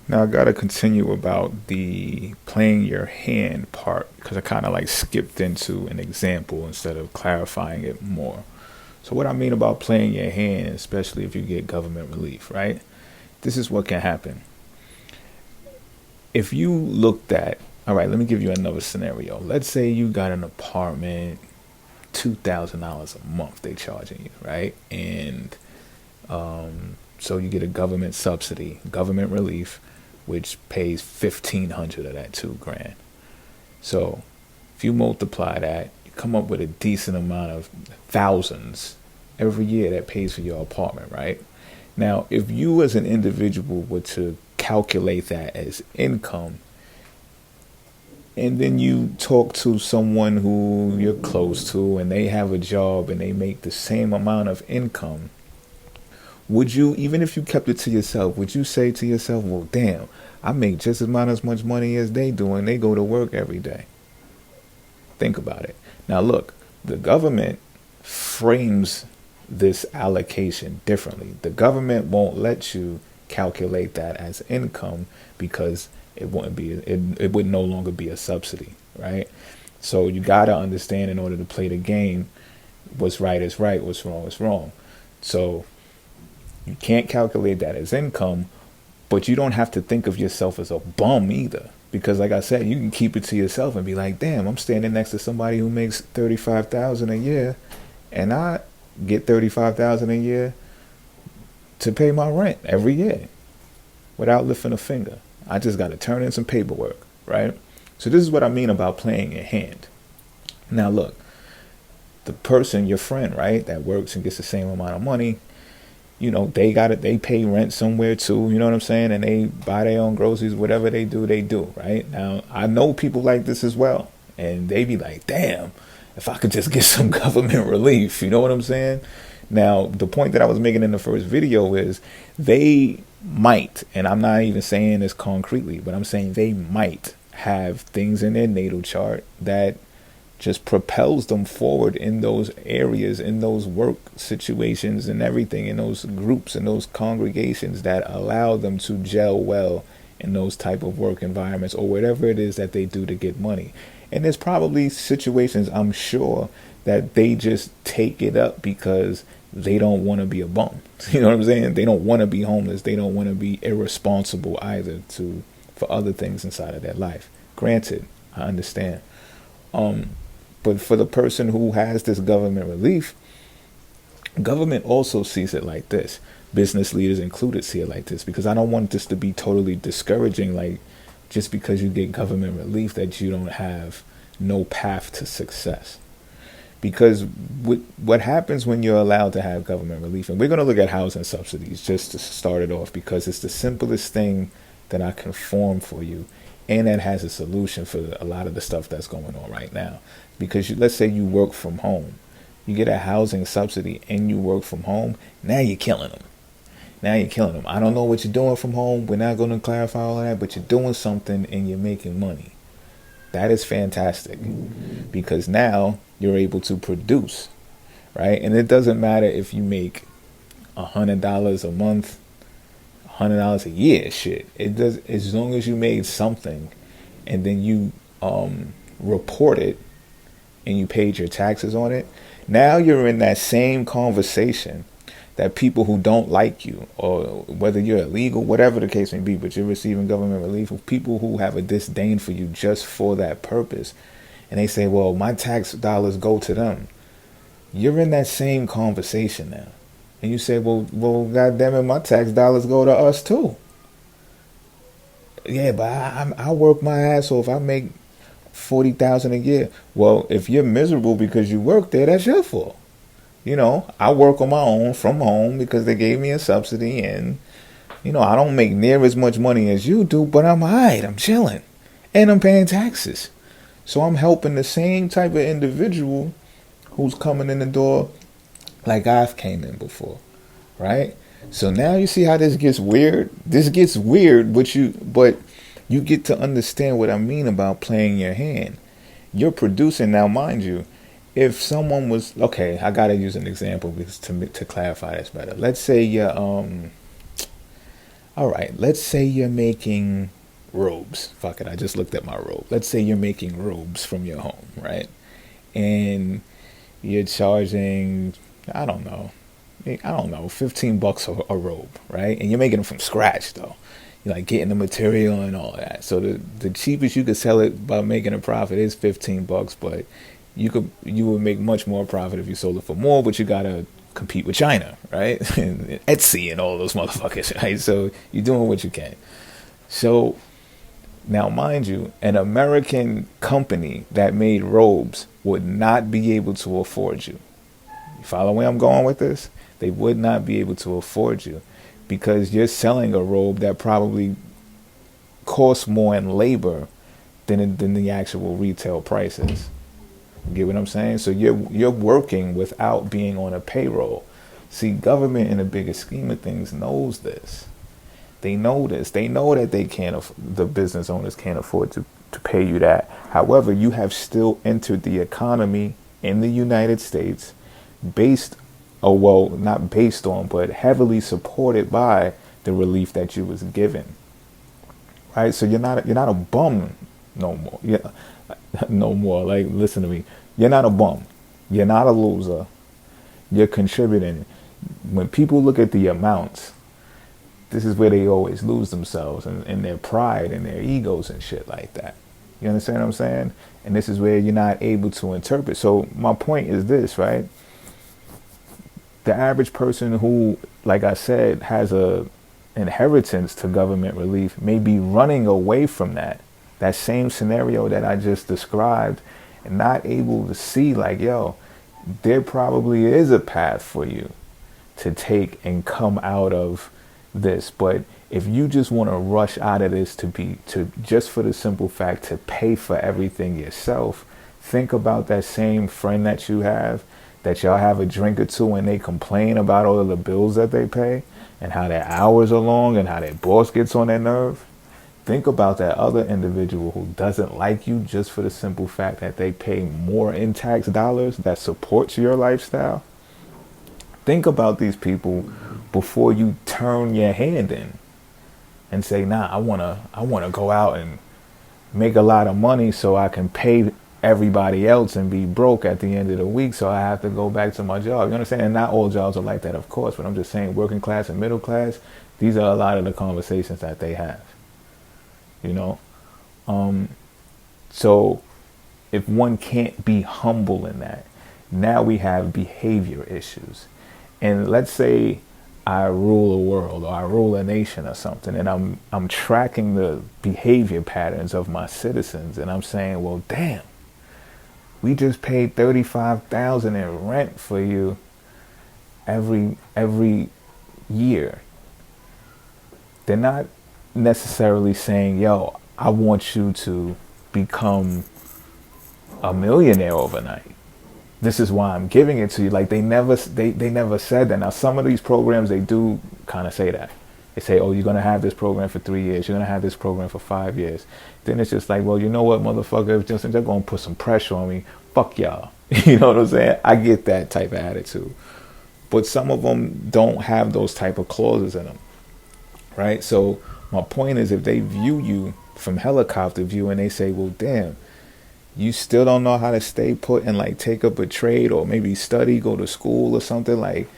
Now I gotta continue about the playing your hand part because I kind of like skipped into an example instead of clarifying it more. So what I mean about playing your hand, especially if you get government relief, right? This is what can happen. If you looked at, all right, let me give you another scenario. Let's say you got an apartment, $2,000 a month they charging you, right? And so you get a government subsidy, government relief, which pays 1,500 of that 2 grand. So if you multiply that, you come up with a decent amount of thousands every year that pays for your apartment, right? Now, if you as an individual were to calculate that as income, and then you talk to someone who you're close to and they have a job and they make the same amount of income, would you, even if you kept it to yourself, would you say to yourself, well, damn, I make just as much money as they do and they go to work every day? Think about it. Now, look, the government frames this allocation differently. The government won't let you calculate that as income because it would no longer be a subsidy, right? So you got to understand in order to play the game, what's right is right, what's wrong is wrong. So you can't calculate that as income, but you don't have to think of yourself as a bum either. Because like I said, you can keep it to yourself and be like, damn, I'm standing next to somebody who makes 35,000 a year and I get 35,000 a year to pay my rent every year without lifting a finger. I just got to turn in some paperwork, right? So this is what I mean about playing your hand. Now look, the person, your friend, right, that works and gets the same amount of money, you know, they got it, they pay rent somewhere too, you know what I'm saying? And they buy their own groceries, whatever they do, right? Now, I know people like this as well. And they be like, damn, if I could just get some government relief, you know what I'm saying? Now, the point that I was making in the first video is they might, and I'm not even saying this concretely, but I'm saying they might have things in their natal chart that just propels them forward in those areas, in those work situations and everything, in those groups and those congregations that allow them to gel well in those type of work environments or whatever it is that they do to get money. And there's probably situations, I'm sure, that they just take it up because they don't want to be a bum. You know what I'm saying? They don't want to be homeless. They don't want to be irresponsible either for other things inside of their life. Granted, I understand. But for the person who has this government relief, government also sees it like this. Business leaders included see it like this, because I don't want this to be totally discouraging, like just because you get government relief that you don't have no path to success. Because what happens when you're allowed to have government relief, and we're going to look at housing subsidies just to start it off, because it's the simplest thing that I can form for you, and that has a solution for a lot of the stuff that's going on right now. Because let's say you work from home, you get a housing subsidy and you work from home, now you're killing them. Now you're killing them. I don't know what you're doing from home. We're not going to clarify all that, but you're doing something and you're making money. That is fantastic, because now you're able to produce, right? And it doesn't matter if you make $100 a month, $100 a year, shit. It does, as long as you made something and then you report it and you paid your taxes on it. Now you're in that same conversation that people who don't like you, or whether you're illegal, whatever the case may be, but you're receiving government relief, of people who have a disdain for you just for that purpose. And they say, well, my tax dollars go to them. You're in that same conversation now. And you say, well, God damn it, my tax dollars go to us too. Yeah, but I work my ass off. I make 40,000 a year. Well, if you're miserable because you work there, that's your fault. You know, I work on my own from home because they gave me a subsidy, and you know, I don't make near as much money as you do, but I'm alright, I'm chilling, and I'm paying taxes. So I'm helping the same type of individual who's coming in the door like I've came in before, right? So now you see how this gets weird. This gets weird, but you get to understand what I mean about playing your hand. You're producing now, mind you. If someone was, okay, I gotta use an example because to clarify this better. Let's say you're All right, let's say you're making robes. Fuck it, I just looked at my robe. Let's say you're making robes from your home, right? And you're charging, I don't know, $15 a robe, right? And you're making them from scratch though. You're like getting the material and all that. So the cheapest you could sell it by making a profit is $15, but you would make much more profit if you sold it for more, but you gotta compete with China, right? And Etsy and all those motherfuckers, right? So you're doing what you can. So now, mind you, an American company that made robes would not be able to afford you. You follow where I'm going with this? They would not be able to afford you because you're selling a robe that probably costs more in labor than the actual retail prices. You get what I'm saying? So you're working without being on a payroll. See, government in the bigger scheme of things knows this. They know this. They know that they can't. The business owners can't afford to pay you that. However, you have still entered the economy in the United States, based, oh well, not based on, but heavily supported by the relief that you was given. Right. So you're not a bum no more. Yeah, no more. Like, listen to me. You're not a bum. You're not a loser. You're contributing. When people look at the amounts, this is where they always lose themselves and their pride and their egos and shit like that. You understand what I'm saying? And this is where you're not able to interpret. So my point is this, right? The average person who, like I said, has a inheritance to government relief may be running away from that same scenario that I just described, and not able to see like, yo, there probably is a path for you to take and come out of this. But if you just want to rush out of this to just for the simple fact to pay for everything yourself, think about that same friend that you have, that y'all have a drink or two and they complain about all of the bills that they pay and how their hours are long and how their boss gets on their nerve. Think about that other individual who doesn't like you just for the simple fact that they pay more in tax dollars that supports your lifestyle. Think about these people before you turn your hand in and say, nah, I wanna go out and make a lot of money so I can pay everybody else and be broke at the end of the week, so I have to go back to my job. You understand? And not all jobs are like that, of course, but I'm just saying working class and middle class, these are a lot of the conversations that they have. You know? So if one can't be humble in that, now we have behavior issues. And let's say I rule a world or I rule a nation or something, and I'm tracking the behavior patterns of my citizens, and I'm saying, well, damn, we just paid $35,000 in rent for you every year. They're not necessarily saying, yo, I want you to become a millionaire overnight. This is why I'm giving it to you. Like, they never said that. Now, some of these programs, they do kind of say that. They say, oh, you're going to have this program for 3 years. You're going to have this program for 5 years. Then it's just like, well, you know what, motherfucker, they're going to put some pressure on me. Fuck y'all. You know what I'm saying? I get that type of attitude. But some of them don't have those type of clauses in them. Right? So my point is, if they view you from helicopter view and they say, well, damn, you still don't know how to stay put and like take up a trade or maybe study, go to school or something, like,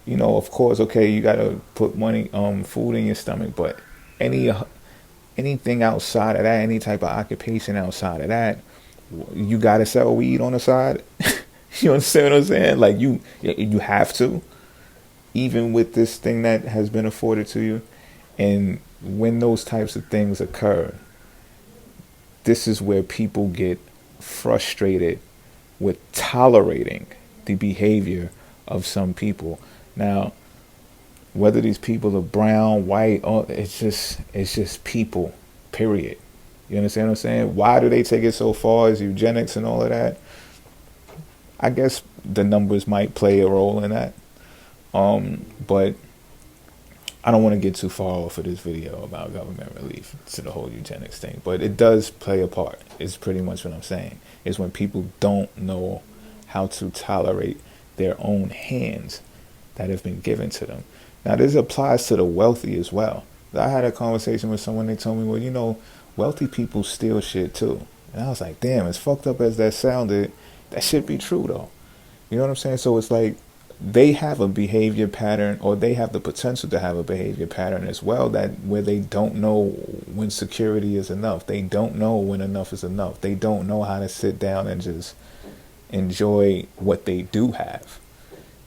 you know, of course, okay, you got to put money, food in your stomach, but anything outside of that, any type of occupation outside of that, you got to sell weed on the side. You understand what I'm saying? Like, you have to, even with this thing that has been afforded to you. And when those types of things occur, this is where people get frustrated with tolerating the behavior of some people. Now, whether these people are brown, white, it's just people, period. You understand what I'm saying? Why do they take it so far as eugenics and all of that? I guess the numbers might play a role in that. But I don't want to get too far off of this video about government relief to the whole eugenics thing, but it does play a part. It's pretty much what I'm saying. Is when people don't know how to tolerate their own hands that have been given to them. Now, this applies to the wealthy as well. I had a conversation with someone. They told me, well, wealthy people steal shit too. And I was like, damn, as fucked up as that sounded, that should be true though. You know what I'm saying? So it's like they have a behavior pattern, or they have the potential to have a behavior pattern as well, that where they don't know when security is enough. They don't know when enough is enough. They don't know how to sit down and just enjoy what they do have.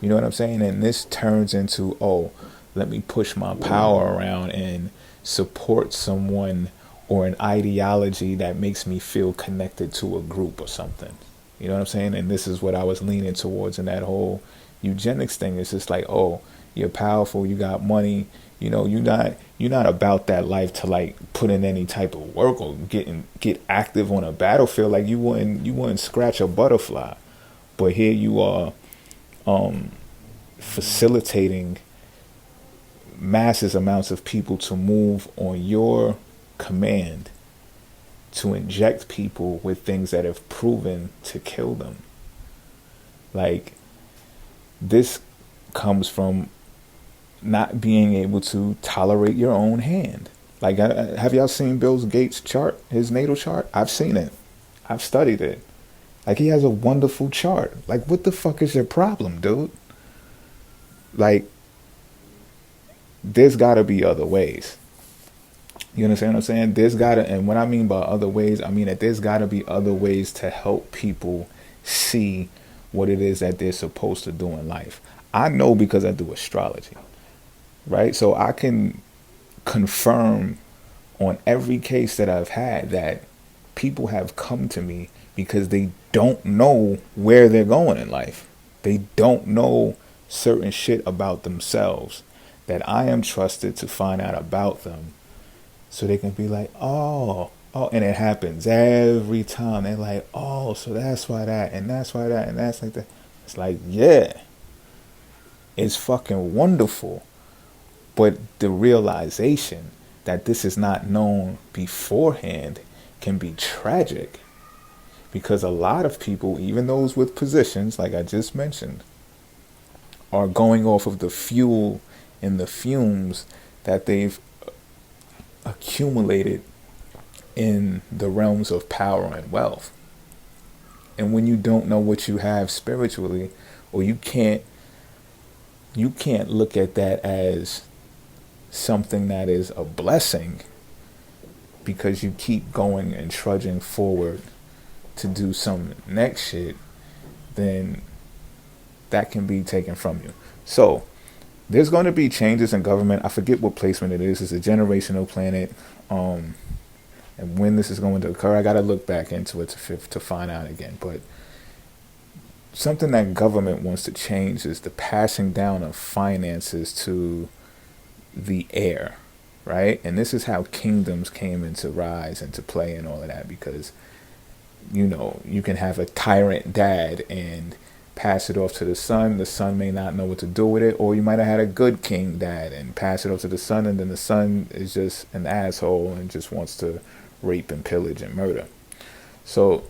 You know what I'm saying? And this turns into, oh, let me push my power around and support someone or an ideology that makes me feel connected to a group or something. You know what I'm saying? And this is what I was leaning towards in that whole eugenics thing. It's just like, oh, you're powerful, you got money, you're not about that life to like put in any type of work or get active on a battlefield. Like you wouldn't scratch a butterfly. But here you are facilitating massive amounts of people to move on your command, to inject people with things that have proven to kill them. Like, this comes from not being able to tolerate your own hand. Like, have y'all seen Bill Gates' chart, his natal chart? I've seen it. I've studied it. Like, he has a wonderful chart. Like, what the fuck is your problem, dude? Like, there's gotta be other ways. You understand what I'm saying? And what I mean by other ways, I mean that there's gotta be other ways to help people see what it is that they're supposed to do in life. I know because I do astrology, right? So I can confirm on every case that I've had that people have come to me because they don't know where they're going in life. They don't know certain shit about themselves that I am trusted to find out about them, so they can be like, oh, and it happens every time. They're like, oh, so that's why that, and that's why that, and that's like that. It's like, yeah, it's fucking wonderful. But the realization that this is not known beforehand can be tragic, because a lot of people, even those with positions, like I just mentioned, are going off of the fuel and the fumes that they've accumulated in the realms of power and wealth. And when you don't know what you have spiritually, or you can't look at that as something that is a blessing, because you keep going and trudging forward to do some next shit, then that can be taken from you. So there's going to be changes in government. I forget what placement it is. It's a generational planet. And when this is going to occur, I got to look back into it to find out again. But something that government wants to change is the passing down of finances to the heir, right? And this is how kingdoms came into rise and to play and all of that, because, you can have a tyrant dad and pass it off to the son. The son may not know what to do with it, or you might have had a good king dad and pass it off to the son, and then the son is just an asshole and just wants to rape and pillage and murder. So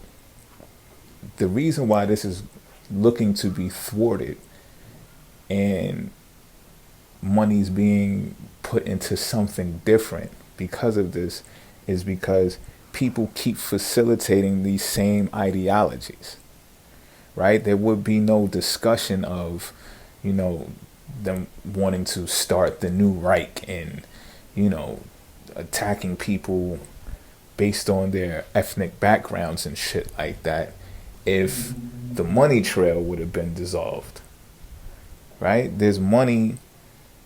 the reason why this is looking to be thwarted and money's being put into something different because of this is because people keep facilitating these same ideologies, right? There would be no discussion of, them wanting to start the new Reich and, attacking people based on their ethnic backgrounds and shit like that, if the money trail would have been dissolved, right? There's money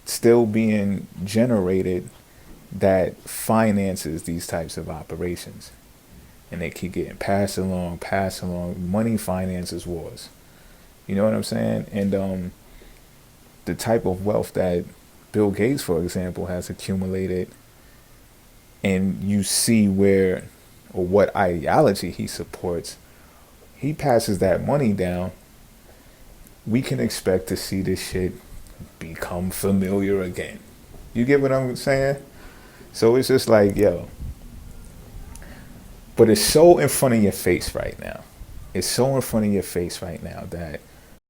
still being generated that finances these types of operations, and they keep getting passed along. Money finances wars. You know what I'm saying? And the type of wealth that Bill Gates, for example, has accumulated, and you see where or what ideology he supports, he passes that money down. We can expect to see this shit become familiar again. You get what I'm saying? So it's just like, yo. But it's so in front of your face right now. It's so in front of your face right now that